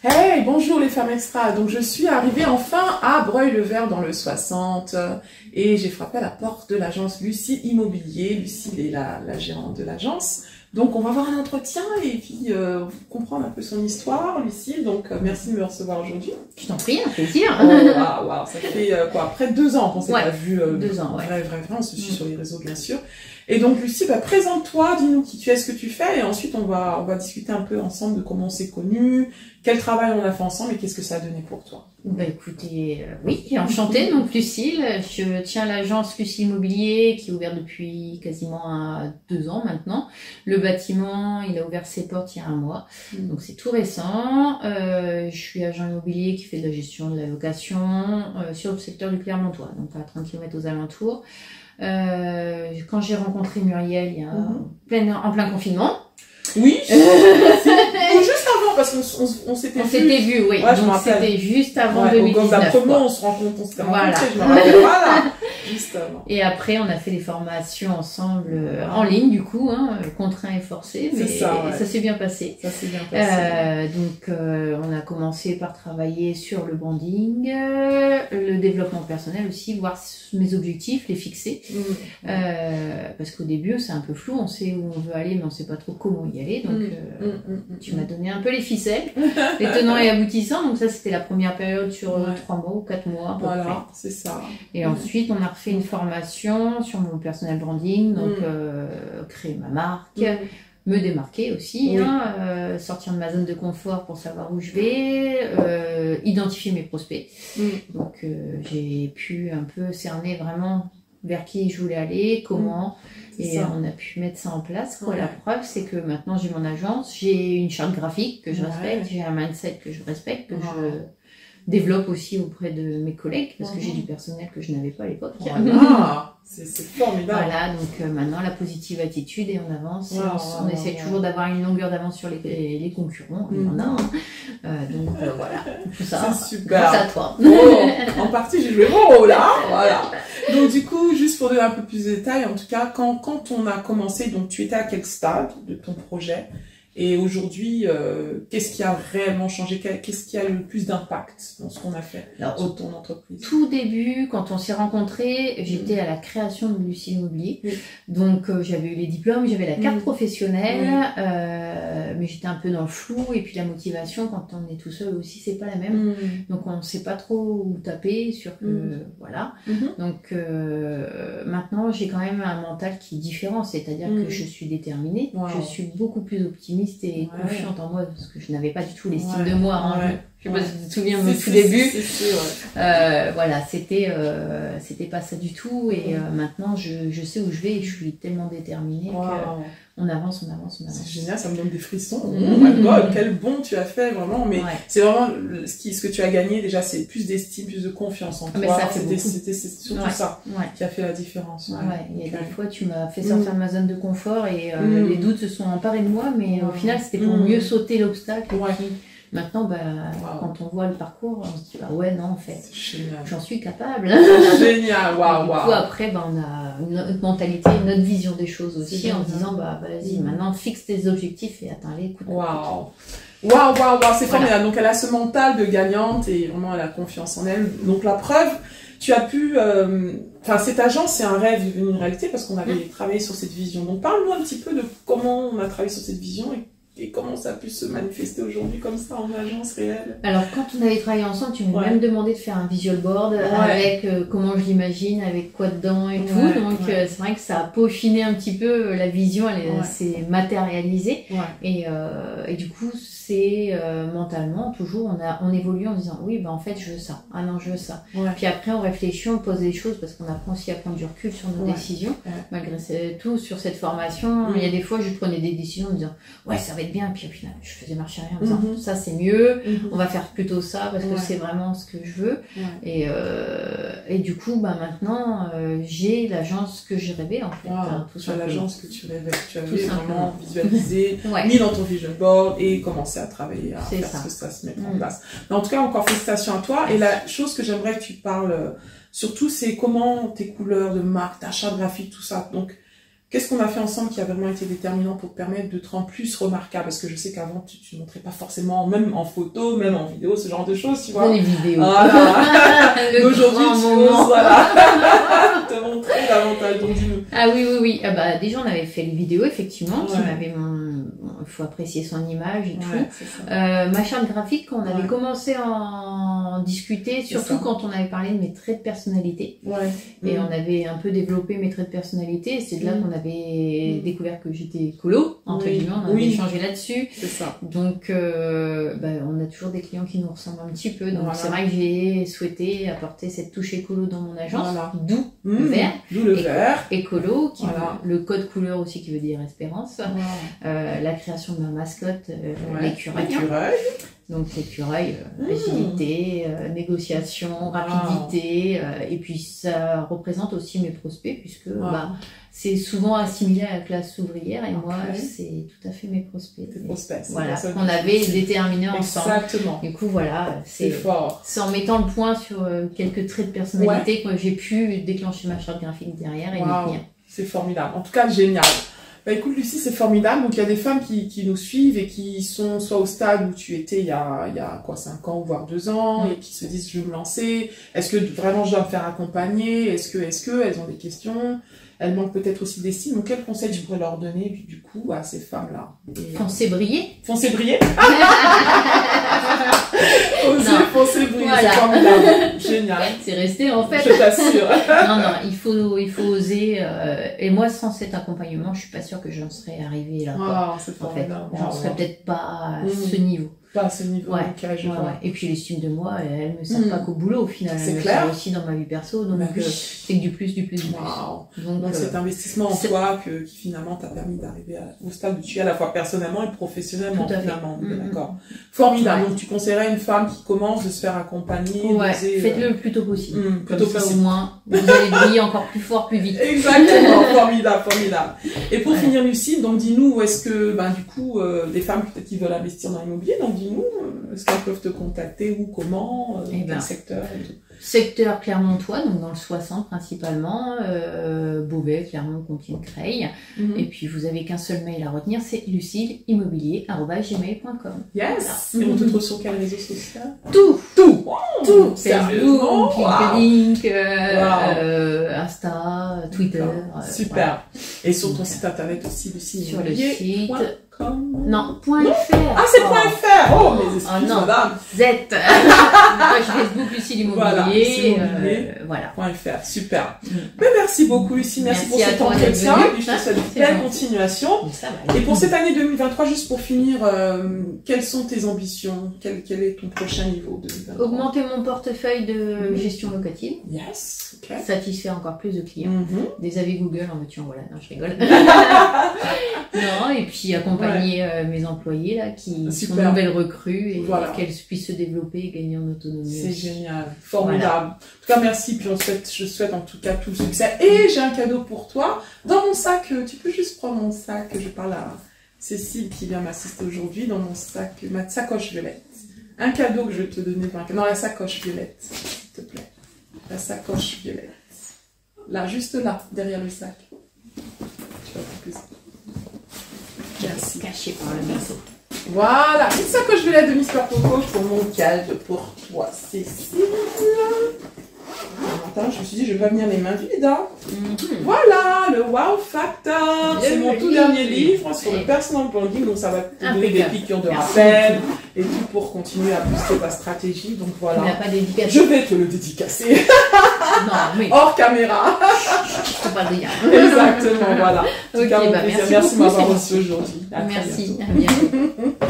Hey, bonjour les femmes extra. Donc je suis arrivée enfin à Breuil-le-Vert dans le 60 et j'ai frappé à la porte de l'agence Lucie Immobilier. Lucie est la gérante de l'agence. Donc on va avoir un entretien et puis comprendre un peu son histoire, Lucie. Donc merci de me recevoir aujourd'hui. Je t'en prie, un plaisir. Oh, wow. Ça fait quoi, près de 2 ans qu'on s'est pas vu. 2 ans, ouais. Vrai, on se suit sur les réseaux bien sûr. Et donc Lucie, présente-toi, dis-nous qui tu es, ce que tu fais, et ensuite on va discuter un peu ensemble de comment on s'est connus, quel travail on a fait ensemble et qu'est-ce que ça a donné pour toi. Bah écoutez, oui, enchantée, donc Lucille, je tiens l'agence Lucie Immobilier qui est ouverte depuis quasiment 2 ans maintenant. Le bâtiment, il a ouvert ses portes il y a 1 mois, donc c'est tout récent. Je suis agent immobilier qui fait de la gestion de la location sur le secteur du Clermontois, donc à 30 km aux alentours. Quand j'ai rencontré Muriel il y a en plein confinement. Oui, juste avant, parce qu'on s'était vu. Oui. Ouais, donc c'était juste avant 2019. Comment on se rencontre, on s'était voilà. rencontrés, je me rappelle. Voilà. Juste avant. Et après, on a fait des formations ensemble en ligne, du coup, contraint et forcé, mais ça s'est bien passé. Ça s'est bien passé. On a commencé par travailler sur le branding, le développement personnel aussi, voir mes objectifs, les fixer. Parce qu'au début, c'est un peu flou, on sait où on veut aller, mais on sait pas trop comment y aller. Donc, tu m'as donné un peu les ficelles, les tenants et aboutissants. Donc ça, c'était la première période sur 3 mois ou 4 mois. Voilà, c'est ça. Et ensuite, on a refait une formation sur mon personal branding, donc créer ma marque, me démarquer aussi, sortir de ma zone de confort pour savoir où je vais, identifier mes prospects. Donc j'ai pu un peu cerner vraiment vers qui je voulais aller, comment, et on a pu mettre ça en place. La preuve, c'est que maintenant j'ai mon agence, j'ai une charte graphique que je respecte, j'ai un mindset que je respecte, que je développe aussi auprès de mes collègues, parce que j'ai du personnel que je n'avais pas à l'époque. Voilà, c'est formidable. Voilà, donc maintenant la positive attitude et on avance. On essaie toujours d'avoir une longueur d'avance sur les concurrents, il y en a. Donc voilà, tout ça, c'est super. Grâce à toi. En partie, j'ai joué mon rôle là. Voilà. Donc du coup, juste pour donner un peu plus de détails, en tout cas, quand on a commencé, donc tu étais à quel stade de ton projet? Et aujourd'hui, qu'est-ce qui a réellement changé? Qu'est-ce qui a eu le plus d'impact dans ce qu'on a fait sur ton entreprise? Tout début, quand on s'est rencontrés, j'étais à la création de Lucie Immobilier. Donc, j'avais eu les diplômes, j'avais la carte professionnelle, mais j'étais un peu dans le flou. Et puis, la motivation, quand on est tout seul aussi, c'est pas la même. Donc, on ne sait pas trop où taper sur voilà. Donc, maintenant, j'ai quand même un mental qui est différent. C'est-à-dire que je suis déterminée. Je suis beaucoup plus optimiste et confiante en moi parce que je n'avais pas du tout l'estime de moi. Je sais pas si tu te souviens de tout début. Voilà, c'était pas ça du tout et maintenant je sais où je vais et je suis tellement déterminée qu'on avance. C'est génial, ça me donne des frissons. Oh my god, quel bond tu as fait vraiment. Mais c'est vraiment ce que tu as gagné déjà, c'est plus d'estime, plus de confiance en toi. C'était surtout ça qui a fait la différence. Il y a des fois tu m'as fait sortir de ma zone de confort et les doutes se sont emparés de moi, mais au final c'était pour mieux sauter l'obstacle. Maintenant, quand on voit le parcours, on se dit, non, en fait, j'en suis capable. Génial, waouh. Du coup, après, on a une autre mentalité, une autre vision des choses aussi, en se disant, vas-y, maintenant, fixe tes objectifs et atteins-les. Waouh, c'est formidable. Donc, elle a ce mental de gagnante et vraiment, elle a confiance en elle. Donc, la preuve, tu as pu... cette agence, c'est un rêve devenu une réalité parce qu'on avait travaillé sur cette vision. Donc, parle-nous un petit peu de comment on a travaillé sur cette vision et comment ça a pu se manifester aujourd'hui comme ça en agence réelle. Alors quand on avait travaillé ensemble, tu m'as même demandé de faire un visual board avec comment je l'imagine, avec quoi dedans et tout. Donc c'est vrai que ça a peaufiné un petit peu la vision, elle s'est matérialisée. Et du coup, c'est mentalement toujours on évolue en disant en fait je veux ça, non je veux ça. Puis après on réfléchit, on pose des choses parce qu'on apprend aussi à prendre du recul sur nos décisions. Malgré tout sur cette formation, il y a des fois je prenais des décisions en me disant ça va être bien, puis au final je faisais marcher arrière en disant ça c'est mieux, on va faire plutôt ça parce que c'est vraiment ce que je veux. Et du coup maintenant j'ai l'agence que je rêvais en fait. Tout ça, l'agence que tu rêvais, tu avais vraiment visualisé, mis dans ton vision board et commencé à travailler à faire ce que ça se mette en place. Mais en tout cas, encore félicitations à toi. Et la chose que j'aimerais que tu parles surtout, c'est comment tes couleurs de marque, ta charte graphique, tout ça. Donc qu'est-ce qu'on a fait ensemble qui a vraiment été déterminant pour te permettre de te rendre plus remarquable? Parce que je sais qu'avant, tu ne montrais pas forcément, même en photo, même en vidéo, ce genre de choses, tu vois. Les vidéos. Voilà. Aujourd'hui, tu oses, voilà, te montrer davantage. Donc, dis-nous. Ah oui. Ah bah, déjà, on avait fait les vidéos, effectivement, qui m'avaient il faut apprécier son image et tout. Ma charte graphique, quand on avait commencé à en discuter, surtout quand on avait parlé de mes traits de personnalité. Et on avait un peu développé mes traits de personnalité. Et c'est de là qu'on avait découvert que j'étais colo, entre guillemets. On avait échangé là-dessus. C'est ça. Donc, on a toujours des clients qui nous ressemblent un petit peu. Donc, c'est vrai que j'ai souhaité apporter cette touche écolo dans mon agence. D'où le vert. D'où le vert. Écolo, le code couleur aussi qui veut dire espérance. La création de ma mascotte, l'écureuil. Donc l'écureuil, agilité, négociation, rapidité, et puis ça représente aussi mes prospects puisque c'est souvent assimilé à la classe ouvrière et moi c'est tout à fait mes prospects. Tes prospects. Voilà, qu'on avait déterminé ensemble. Exactement. Du coup voilà, c'est fort. C'est en mettant le point sur quelques traits de personnalité que j'ai pu déclencher ma charte graphique derrière et les tenir. C'est formidable. En tout cas génial. Bah écoute Lucie, c'est formidable. Donc il y a des femmes qui nous suivent et qui sont soit au stade où tu étais il y a 5 ans voire 2 ans et qui se disent je veux me lancer. Est-ce que vraiment je dois me faire accompagner? Est-ce que elles ont des questions? Elles manquent peut-être aussi d'estime. Donc quel conseil tu pourrais leur donner du coup à ces femmes-là? Foncez briller. Foncez briller. Foncez briller, c'est formidable. Génial. C'est resté en fait. Je t'assure. Non, il faut oser. Et moi, sans cet accompagnement, je suis pas sûre que j'en serais arrivée là. C'est formidable. J'en serais peut-être pas à ce niveau. Pas à ce niveau. Et puis l'estime de moi, elle me sert pas qu'au boulot au final. C'est elle clair. me sert aussi dans ma vie perso. Donc c'est que du plus. Donc cet investissement en toi qui finalement t'a permis d'arriver au stade où tu es à la fois personnellement et professionnellement finalement. D'accord. Formidable. Donc tu conseillerais à une femme qui commence de se faire accompagner. Faites-le le plus tôt possible. Comme ça au moins vous allez briller encore plus fort, plus vite. Exactement. Formidable. Et pour finir Lucie, donc dis-nous où est-ce que du coup des femmes peut-être qui veulent investir dans l'immobilier, donc dis-nous, est-ce qu'elles peuvent te contacter ou comment, quel secteur et tout. Secteur Clermontois, donc dans le 60 principalement, Beauvais, Clermont, Compiègne, Creil. Et puis vous avez qu'un seul mail à retenir, c'est lucileimmobilier@gmail.com. Yes. Et on te trouve sur quel réseau social? Tout. Tout. Facebook, LinkedIn, Insta, Twitter. Super. Et sur ton site internet aussi, lucileimmobilier. Sur le site. Non, .fr. Ah, c'est .fr. Oh, mais excuse madame. Z. Page Facebook Lucie l'immobilier. Voilà. .fr. Super. Mais merci beaucoup Lucie, merci pour cet entretien. Et puis je te souhaite une belle continuation. Et pour cette année 2023, juste pour finir, quelles sont tes ambitions? Quel est ton prochain niveau 2023? Augmenter mon portefeuille de gestion locative. Yes. Okay. Satisfaire encore plus de clients. Des avis Google en voiture, voilà. Non, je rigole. Non, et puis accompagner mes employés là qui sont nouvelles recrues et qu'elles puissent se développer et gagner en autonomie. C'est génial, formidable. En tout cas, merci. Puis je souhaite en tout cas tout le succès. Et j'ai un cadeau pour toi. Dans mon sac, tu peux juste prendre mon sac. Je parle à Cécile qui vient m'assister aujourd'hui. Dans mon sac, ma sacoche violette. Un cadeau que je vais te donner. Non, la sacoche violette, s'il te plaît. La sacoche violette. Là, juste là, derrière le sac. Tu vas voir plus. Merci. Caché par le maison. Voilà, une sacoche violette de Mister Coco pour mon cadeau pour toi, Cécile. Attends, je me suis dit, je vais pas venir les mains vides. Voilà, le Wow Factor. C'est mon tout dernier livre sur le personal branding. Donc, ça va te donner des piqûres de rappel et tout pour continuer à booster ta stratégie. Donc, voilà. Tu n'as pas dédicacé. Je vais te le dédicacer. Non, mais. Hors caméra. Je te parle de rien. Exactement, voilà. En tout cas, merci de m'avoir reçu aujourd'hui. Merci. À bientôt.